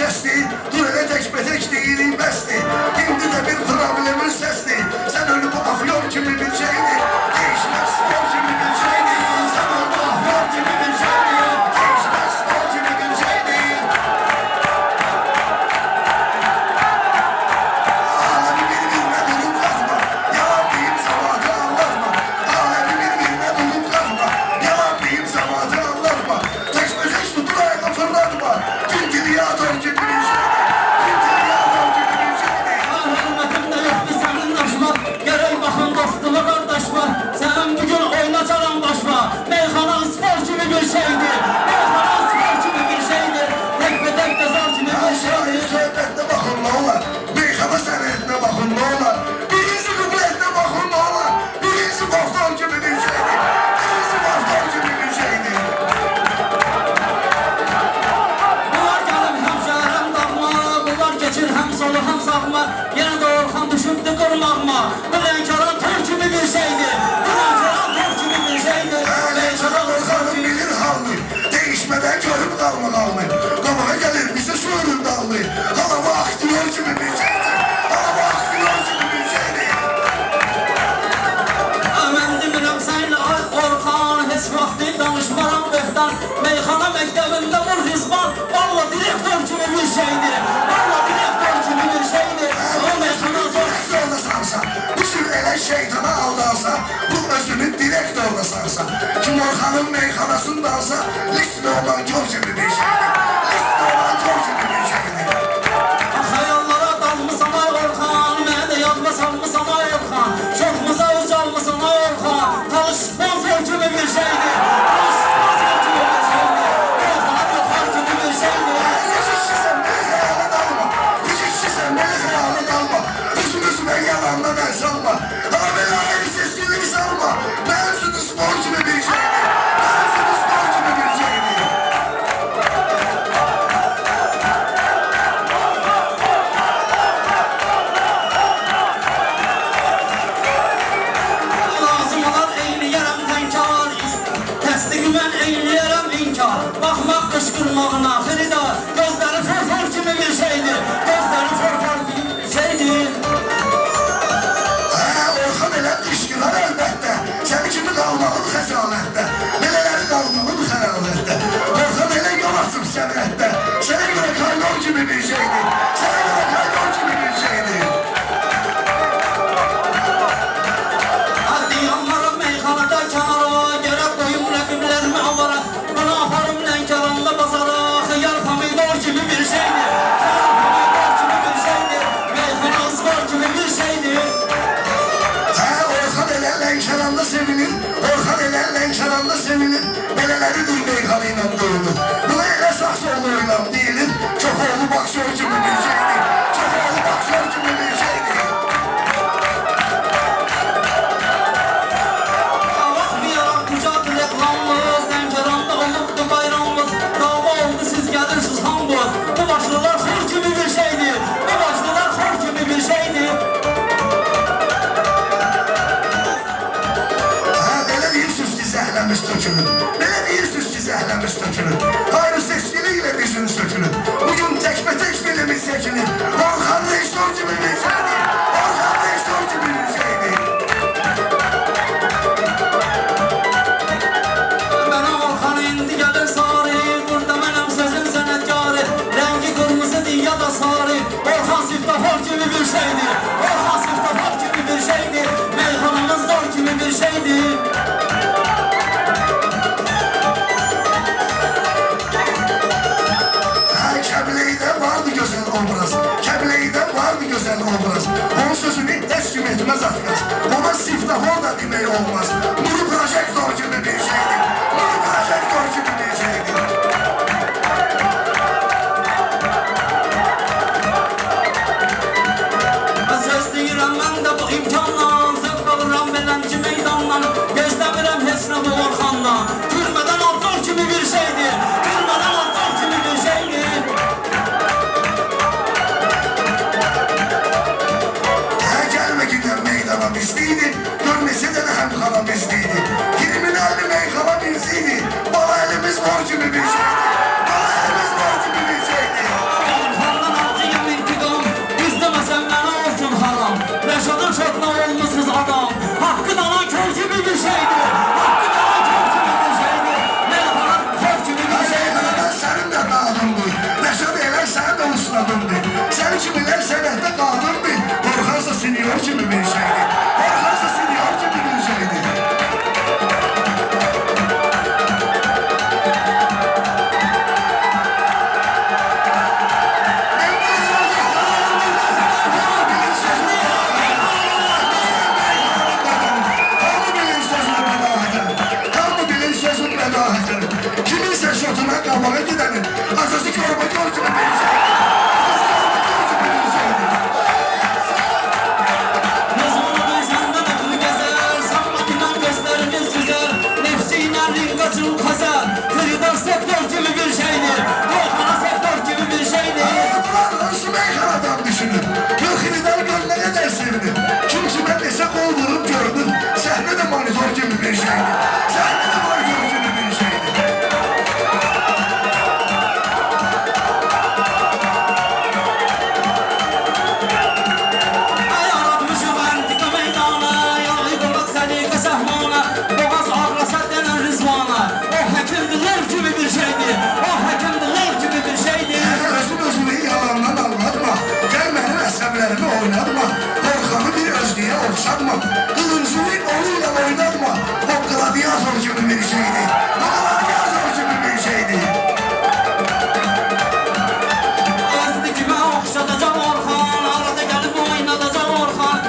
səsdir, dur elə təkbətək deyirik bəsdir. İndi də bir problemin səsdir, sən ölü bu afyon kimi bir şeydir. Değişməz spor kimi bir şeydir, sən ölü bu afyon kimi bir şeydir. Değişməz spor kimi bir şeydir. Alemi birbirine durup katma, yalan deyip sabahatı anlatma. Alemi birbirine durup katma, yalan deyip sabahatı anlatma. Təkbətək tutur ayağa fırlatma, tüm tiyator gibi bir şeydir. Tüm tiyator gibi bir şeydir. Hürmətimdə yoxdur sənin daşma, gərək baxın dostuma qardaşma. Sən bugün oyna çalan başma, meyxana spor kimi bir şeydir. Meyxana spor kimi bir şeydir, təkbətək də zor kimi bir Aşağı şeydir. söhbətlə baxın nə olar, meyxana sənətinə baxın nə olar. Birinci qüblətinə baxın nə olar, birinci qoftan kimi bir şeydir. Birinci qoftan kimi bir şeydir. Bunlar gəlib həm şəhərəm dağma, bunlar keçir həm solu həm sağma. Yenə də Orxan düşübdü qırmağıma, bu Lənkəran tor kimi bir şeydir. Bu Lənkəran tor kimi bir şeydir. Lənkəran Orxanın bilir halını, değişmədən görüb qalmaq halını. Qabağa gəlir bizə şöhrün dalını, hala bu aktyor kimi bir şeydir. Hala bu aktyor kimi bir şeydir. Mən demirəm sənlə Orxan, heç vaxtı danışmaram böhtan. Meyxana məktəbində vur rizman, valla direktor kimi bir şeydir. Valla direktor kimi bir şeydir. O meyxana zor. Direktorda sansa, bu sür elə şeytana aldansa, bu özünü direktorda sansa. Kim Orxanın meyxanasındansa, listə olan kör kimi bir şeydir. Listə olan kör kimi bir şeydir. Xəyallara dalmısan ay Orxan, mənə də yadma salmısan ay Orxan. Çoxmuza ucalmısan ay Orxan, talış sponsor kimi bir şeydir. Talış sponsor kimi bir şeydir. Orxana yoxar kimi bir şeydir. Yüz işçisən, beni xəyalına dalma. Yüz işçisən, beni xəyalına dalma. Üzümüzüne yalanla ben salma. Ama beni ayrı seskinliği salma. Ben sütü spor gibi bir şeydir. Ben sütü spor gibi bir şeydir. Lazım olar eyləyərəm tənkar, təsdiqi mən eyləyərəm inkar. Baxmaq qışqırmağına xirida, gözləri fırfır kimi bir şeydir. Gözləri fırfır kimi bir şeydir. Orxan elə işkilar əlbəttə. Səni kimi qalmalıdır xəcanətdə. Belələri qalmalıdır xəyanətdə. Orxan elə yol açıb sənətdə. Sənə görə kaynor kimi bir şeydir. Sənə görə kaynor kimi bir şeydir. Hadi yanlara meyxanada kənara, gərək qoyum rəqiblərimi avara. Bunu aparım Lənkəranda bazara, xiyar pomidor kimi bir şeydir. Xiyar pomidor kimi bir şeydir, meyxana spor kimi bir şeydir. Orxan elə Lənkəranda sevinir. Orxan elə Lənkəranda sevinir. Belələridir meyxanı ilə döyülür. Buna elə saxsoğluyla deyilir. Çoxoğlu baksör kimi bir şeydir. Çoxoğlu baksör kimi bir şeydir. Baxmayaraq Qucaq reklamımız, Lənkəranda olubdu bayramımız. Dava oldu siz gəlirsiniz hamboz. Bu başlılar xor kimi bir şeydir. Bu başlılar xor kimi bir şeydir. Belə deyirsiniz ki, zəhləmiz tökülür. Belə deyirsiniz ki, zəhləmiz tökülür. Ayrı seçkiliklə bizim sökülür. Bugün təkbətək filmi çəkilir. Orxan rejissor kimi bir şeydir. Orxan rejissor kimi bir şeydir. Mənə Orxan indi gəlir sarı, burada mənəm sözün sənətkarı. Rəngi qırmızıdır ya da sarı, Orxan Siftafor kimi bir şeydir. Orxan Siftafor kimi bir şeydir, meyxanamız zor kimi bir şeydir. Kəbiləydə vardı gözəl obraz. Kəbiləydə vardı gözəl obraz. Onun sözünü heç kim etməz atmaz. Ona siftafor da demək olmaz. Bunu projektor kimi bir şeydir. Bunu projektor kimi bir şeydir. Söz deyirəm mən də bu imkanla, zövq alıram belənci meydandan. Gözləmirəm heç nə bu Orxandan. Türmədən azor kimi bir şeydir. Türmədən azor kimi bir şeydir. Gəlmə gidən meydana bizliydi. Görməsə də həm xala biz şeydi. Asası Gorbacov kimi bir şeydi. Asası Gorbacov kimi bir şeydi. Yazmanı sende de kul gezer, sanmakından gözlerimiz süzer. Nefsiyle ringaçın kazar, kırıdan sektör gibi bir şeydir. Ruhana sektör gibi bir şeydir. Bunlar nasıl meyhanadan düşünür? Kırkınıdan gönle kadar sevinir. Kim kime dese kol vurup gördün. Sahne de monitör gibi bir şeydi. Sahne de monitör gibi bir şeydi. Ay aratmışım antika meydana, yağı kulak seni sahmana. Boğaz ağrasa denen rızvana. O hekimdiler gibi bir şeydi. O hekimdiler gibi bir şeydi. Özünü yalandan anlatma. Gel benim əsəblərimi oynatma. Korkanı bir özgeye okşatma. Kılıncını onunla oynatma. O gladiator gibi bir şeydi. O gladiator gibi bir şeydi. Özdüküme okşatacağım Orhan, arada gelip oynatacağım Orhan.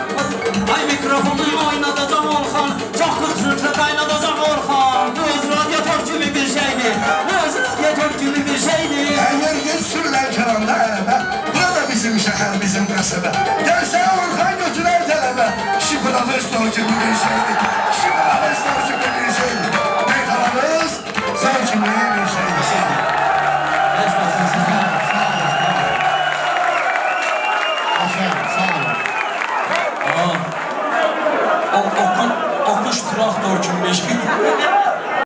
Ay mikrofonu oynatacağım Orhan, çok kırkırkla kaynatacağım Orhan. Bu öz radyatör gibi bir şeydi, bu öz radyatör gibi bir şeydi. Eğer geçsürler keranda ələbə. Burada bizim şəhər, bizim qəsəbə. Gəlsən Orhan götürər tələbə. Şipraverstor gibi bir şeydi. Şipraverstor gibi bir şeydi. Meyxanamız zor kimi bir şeydi. Okuş traktor kimi bir şey.